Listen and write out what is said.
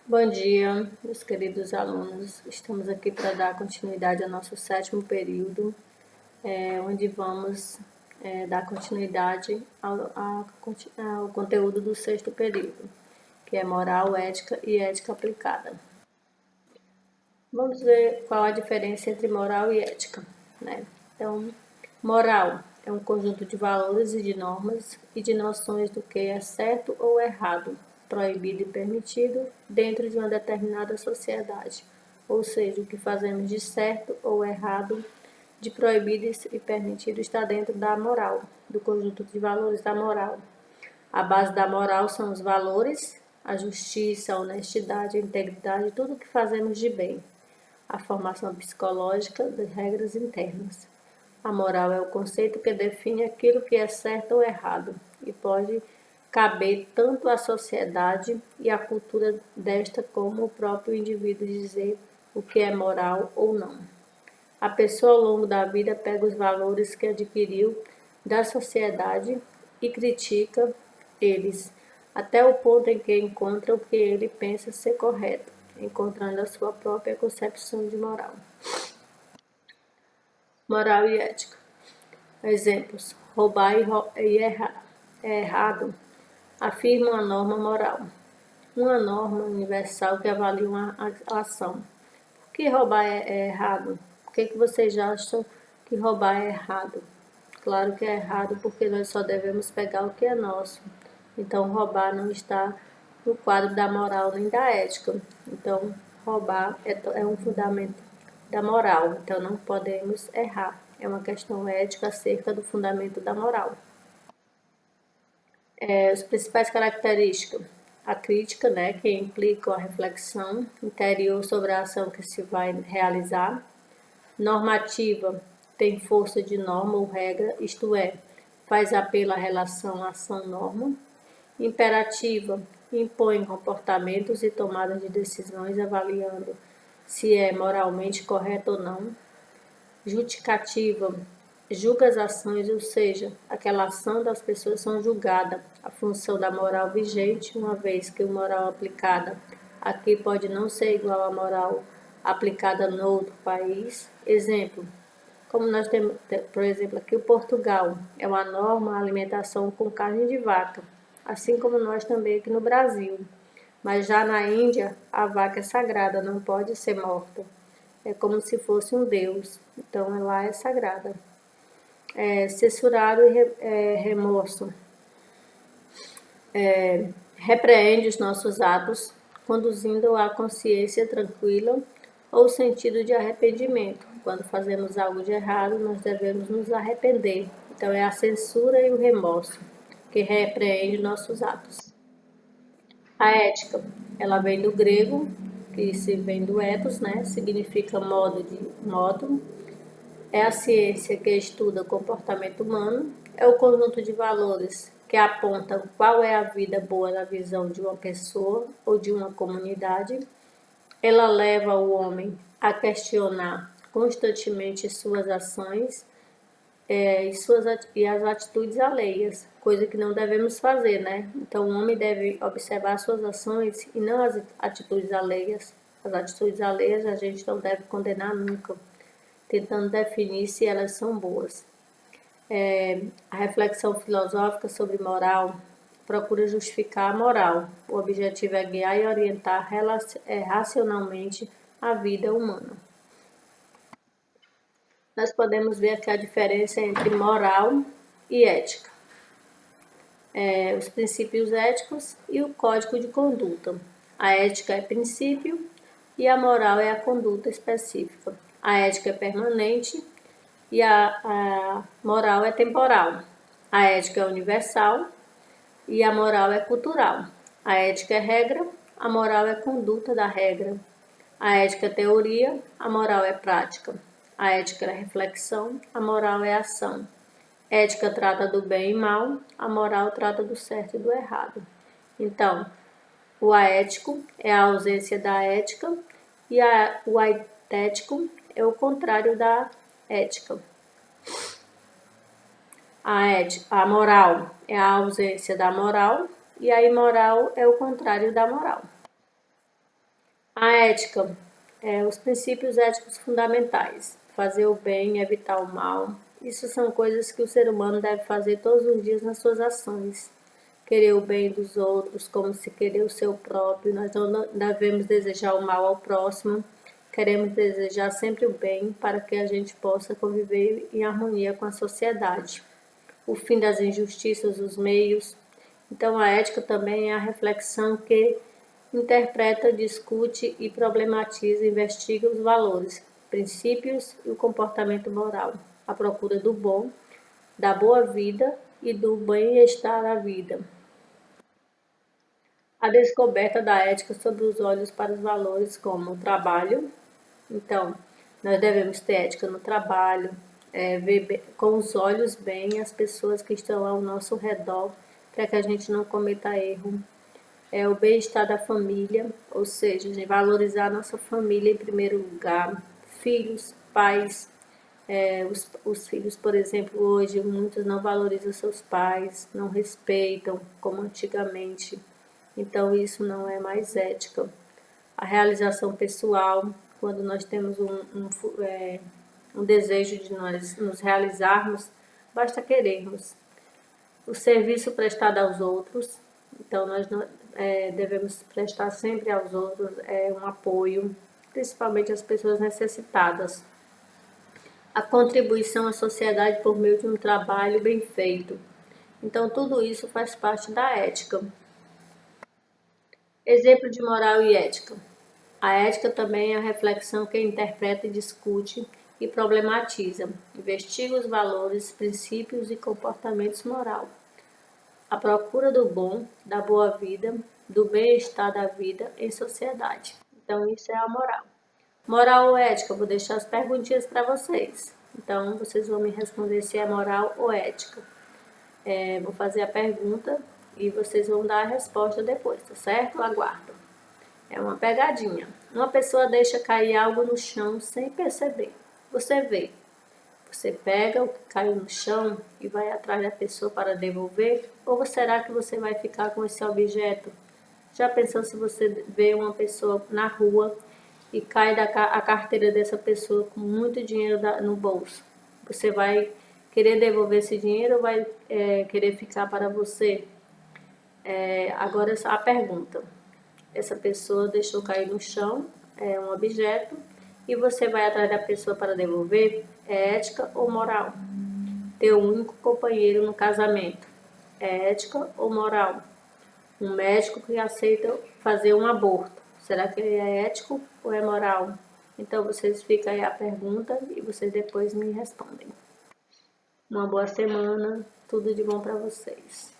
Bom dia, meus queridos alunos. Estamos aqui para dar continuidade ao nosso sétimo período, onde vamos dar continuidade ao conteúdo do sexto período, que é moral, ética e ética aplicada. Vamos ver qual a diferença entre moral e ética, né? Então, moral é um conjunto de valores e de normas e de noções do que é certo ou errado, proibido e permitido dentro de uma determinada sociedade. Ou seja, o que fazemos de certo ou errado, de proibido e permitido está dentro da moral, do conjunto de valores da moral. A base da moral são os valores, a justiça, a honestidade, a integridade, tudo o que fazemos de bem. A formação psicológica de regras internas. A moral é o conceito que define aquilo que é certo ou errado e pode caber tanto à sociedade e à cultura desta como o próprio indivíduo dizer o que é moral ou não. A pessoa ao longo da vida pega os valores que adquiriu da sociedade e critica eles, até o ponto em que encontra o que ele pensa ser correto, encontrando a sua própria concepção de moral. Moral e ética. Exemplos: roubar e errar é errado, afirma uma norma moral. Uma norma universal que avalia uma ação. Por que roubar é errado? Por que vocês acham que roubar é errado? Claro que é errado porque nós só devemos pegar o que é nosso. Então, roubar não está no quadro da moral nem da ética. Então, roubar é um fundamento da moral. Então, não podemos errar. É uma questão ética acerca do fundamento da moral. As principais características. A crítica, né, que implica a reflexão interior sobre a ação que se vai realizar. Normativa, tem força de norma ou regra, isto é, faz apelo à relação ação-norma. Imperativa, impõe comportamentos e tomadas de decisões avaliando se é moralmente correto ou não. Judicativa, julga as ações, ou seja, aquela ação das pessoas são julgadas. A função da moral vigente, uma vez que a moral aplicada aqui pode não ser igual à moral aplicada no outro país. Exemplo, como nós temos, por exemplo, aqui o Portugal, é uma norma a alimentação com carne de vaca, assim como nós também aqui no Brasil. Mas já na Índia, a vaca é sagrada, não pode ser morta. É como se fosse um deus, então lá é sagrada. Censurado e remorso. Repreende os nossos atos, conduzindo à consciência tranquila ou sentido de arrependimento. Quando fazemos algo de errado, nós devemos nos arrepender. Então é a censura e o remorso que repreende nossos atos. A ética, ela vem do grego, que se vem do ethos, né? Significa modo. É a ciência que estuda o comportamento humano, é o conjunto de valores que apontam qual é a vida boa na visão de uma pessoa ou de uma comunidade. Ela leva o homem a questionar constantemente suas ações e as atitudes alheias, coisa que não devemos fazer, né? Então, o homem deve observar suas ações e não as atitudes alheias. As atitudes alheias a gente não deve condenar nunca, tentando definir se elas são boas. A reflexão filosófica sobre moral procura justificar a moral. O objetivo é guiar e orientar racionalmente a vida humana. Nós podemos ver aqui a diferença entre moral e ética. Os princípios éticos e o código de conduta. A ética é princípio e a moral é a conduta específica. A ética é permanente e a moral é temporal. A ética é universal e a moral é cultural. A ética é regra, a moral é conduta da regra. A ética é teoria, a moral é prática. A ética é reflexão, a moral é ação. Ética trata do bem e mal, a moral trata do certo e do errado. Então, o aético é a ausência da ética e o aitético é o contrário da ética. A moral é a ausência da moral e a imoral é o contrário da moral. A ética os princípios éticos fundamentais. Fazer o bem, evitar o mal. Isso são coisas que o ser humano deve fazer todos os dias nas suas ações. Querer o bem dos outros como se querer o seu próprio. Nós não devemos desejar o mal ao próximo. Queremos desejar sempre o bem para que a gente possa conviver em harmonia com a sociedade. O fim das injustiças, os meios. Então, a ética também é a reflexão que interpreta, discute e problematiza, investiga os valores, princípios e o comportamento moral, a procura do bom, da boa vida e do bem-estar da vida. A descoberta da ética sobre os olhos para os valores como o trabalho. Então, nós devemos ter ética no trabalho, ver com os olhos bem as pessoas que estão ao nosso redor, para que a gente não cometa erro. O bem-estar da família, ou seja, valorizar a nossa família em primeiro lugar, filhos, pais. Os filhos, por exemplo, hoje muitos não valorizam seus pais, não respeitam como antigamente. Então isso não é mais ética. A realização pessoal, quando nós temos um desejo de nós nos realizarmos, basta querermos. O serviço prestado aos outros, então nós devemos prestar sempre aos outros um apoio, principalmente às pessoas necessitadas. A contribuição à sociedade por meio de um trabalho bem feito. Então tudo isso faz parte da ética. Exemplo de moral e ética. A ética também é a reflexão que interpreta e discute e problematiza, investiga os valores, princípios e comportamentos morais. A procura do bom, da boa vida, do bem-estar da vida em sociedade. Então, isso é a moral. Moral ou ética? Eu vou deixar as perguntinhas para vocês. Então, vocês vão me responder se é moral ou ética. Vou fazer a pergunta e vocês vão dar a resposta depois, tá certo? Aguardo. É uma pegadinha. Uma pessoa deixa cair algo no chão sem perceber. Você vê. Você pega o que caiu no chão e vai atrás da pessoa para devolver? Ou será que você vai ficar com esse objeto? Já pensou se você vê uma pessoa na rua e cai a carteira dessa pessoa com muito dinheiro no bolso? Você vai querer devolver esse dinheiro ou vai querer ficar para você? Agora a pergunta. Essa pessoa deixou cair no chão um objeto e você vai atrás da pessoa para devolver? É ética ou moral? Teu único companheiro no casamento? É ética ou moral? Um médico que aceita fazer um aborto? Será que ele é ético ou é moral? Então vocês ficam aí a pergunta e vocês depois me respondem. Uma boa semana, tudo de bom para vocês.